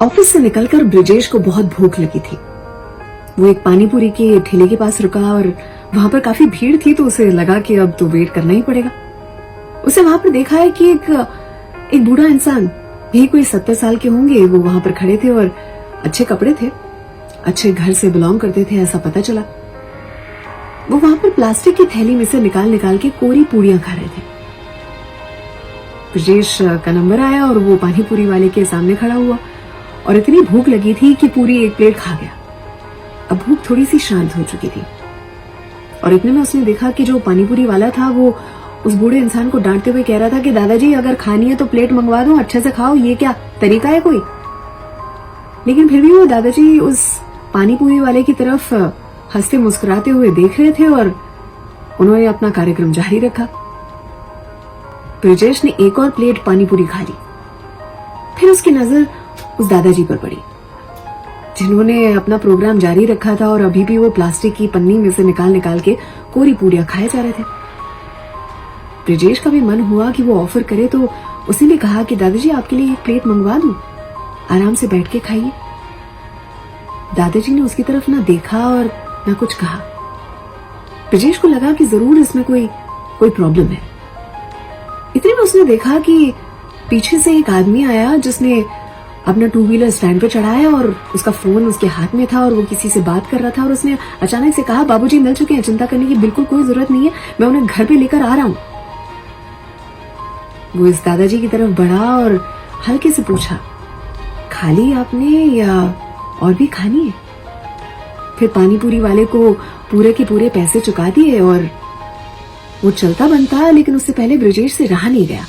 Office से निकलकर ब्रिजेश को बहुत भूख लगी थी। वो एक पानीपुरी के ठेले के पास रुका और वहां पर काफी भीड़ थी, तो उसे लगा कि अब तो वेट करना ही पड़ेगा। उसे वहां पर देखा है कि एक बूढ़ा इंसान, यही कोई 70 साल के होंगे, वो वहां पर खड़े थे और अच्छे कपड़े थे, अच्छे घर से बिलोंग करते थे, ऐसा पता चला। वो वहां पर प्लास्टिक की थैली में से निकाल के कोरी पूड़ियां खा रहे थे। ब्रिजेश का नंबर आया और वो पानीपुरी वाले के सामने खड़ा हुआ और इतनी भूख लगी थी कि पूरी एक प्लेट खा गया। अब भूख थोड़ी सी शांत हो चुकी थी और इतने में उसने देखा कि जो पानीपुरी वाला था वो उस बूढ़े इंसान को डांटते हुए कह रहा था कि दादाजी अगर खानी है तो प्लेट मंगवा दो, अच्छे से खाओ, ये क्या तरीका है कोई। लेकिन फिर भी वो दादाजी उस पानीपुरी वाले की तरफ हंसते मुस्कुराते हुए देख रहे थे और उन्होंने अपना कार्यक्रम जारी रखा। ब्रिजेश ने एक और प्लेट पानीपुरी खा ली। फिर उसकी नजर उस दादाजी पर पड़ी जिन्होंने अपना प्रोग्राम जारी रखा था और अभी भी वो प्लास्टिक की पन्नी में से निकाल के कोरी पूड़ियां खाए जा रहे थे। ब्रिजेश का भी मन हुआ कि वो ऑफर करे, तो उसने भी कहा कि दादाजी आपके लिए एक प्लेट मंगवा दूं, आराम से बैठ के खाइए। दादाजी ने उसकी तरफ ना देखा और ना कुछ कहा। ब्रिजेश को लगा कि जरूर इसमें कोई प्रॉब्लम है। इतने में उसने देखा कि पीछे से एक आदमी आया जिसने अपना टू व्हीलर स्टैंड पे चढ़ाया और उसका फोन उसके हाथ में था और वो किसी से बात कर रहा था और उसने अचानक से कहा, बाबूजी मिल चुके हैं, चिंता करने की बिल्कुल कोई जरूरत नहीं है, मैं उन्हें घर पे लेकर आ रहा हूं। वो इस दादाजी की तरफ बढ़ा और हल्के से पूछा, खाली आपने या और भी खानी है? फिर पानीपुरी वाले को पूरे के पूरे पैसे चुका दिए और वो चलता बनता, लेकिन उससे पहले ब्रिजेश से रहा नहीं गया।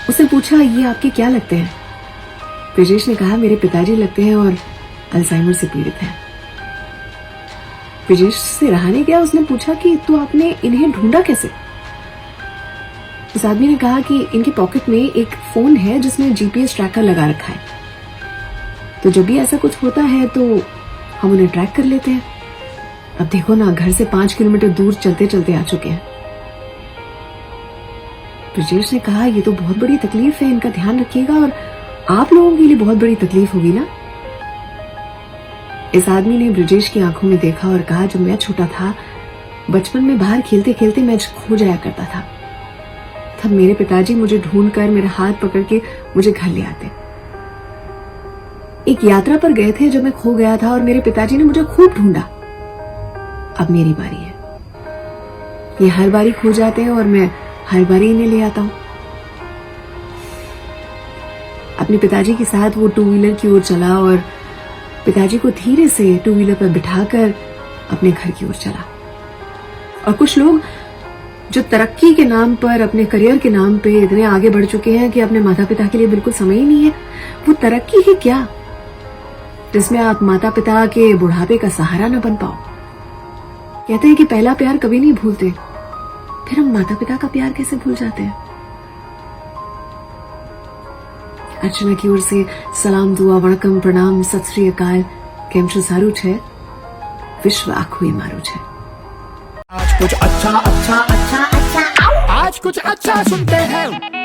उसने पूछा, ये आपके क्या लगते हैं? ब्रिजेश ने कहा, मेरे पिताजी लगते हैं और अल्जाइमर से पीड़ित हैं। ब्रिजेश से रहा नहीं गया। उसने पूछा कि तो आपने इन्हें ढूंढा कैसे? उस आदमी ने कहा कि इनके पॉकेट में एक फोन है जिसमें जीपीएस ट्रैकर लगा रखा है, तो जब भी ऐसा कुछ होता है तो हम उन्हें ट्रैक कर लेते हैं। अब देखो ना, घर से 5 किलोमीटर दूर चलते चलते आ चुके हैं। ब्रिजेश ने कहा, ये तो बहुत बड़ी तकलीफ है, इनका ध्यान रखिएगा और आप लोगों के लिए बहुत बड़ी तकलीफ होगी ना। इस आदमी ने ब्रिजेश की आंखों में देखा और कहा, जब मैं छोटा था, बचपन में बाहर खेलते खेलते मैं खो जाया करता था, तब मेरे पिताजी मुझे ढूंढकर मेरा हाथ पकड़ के मुझे घर ले आते। एक यात्रा पर गए थे जब मैं खो गया था और मेरे पिताजी ने मुझे खूब ढूंढा। अब मेरी बारी है। ये हर बारी खो जाते हैं और मैं हर बारी इन्हें ले आता हूं। अपने पिताजी के साथ वो टू व्हीलर की ओर चला और पिताजी को धीरे से टू व्हीलर पर बिठाकर अपने घर की ओर चला। और कुछ लोग जो तरक्की के नाम पर, अपने करियर के नाम पे इतने आगे बढ़ चुके हैं कि अपने माता पिता के लिए बिल्कुल समय ही नहीं है। वो तरक्की ही क्या जिसमें आप माता पिता के बुढ़ापे का सहारा न बन पाओ। कहते हैं कि पहला प्यार कभी नहीं भूलते, फिर हम माता पिता का प्यार कैसे भूल जाते हैं। अर्चना की ओर से सलाम, दुआ, वणकम, प्रणाम, सत श्री अकाल। केम छो? सारू छे? विश्व आखुई मारू छे। आज कुछ अच्छा अच्छा अच्छा अच्छा, आज कुछ अच्छा सुनते हैं।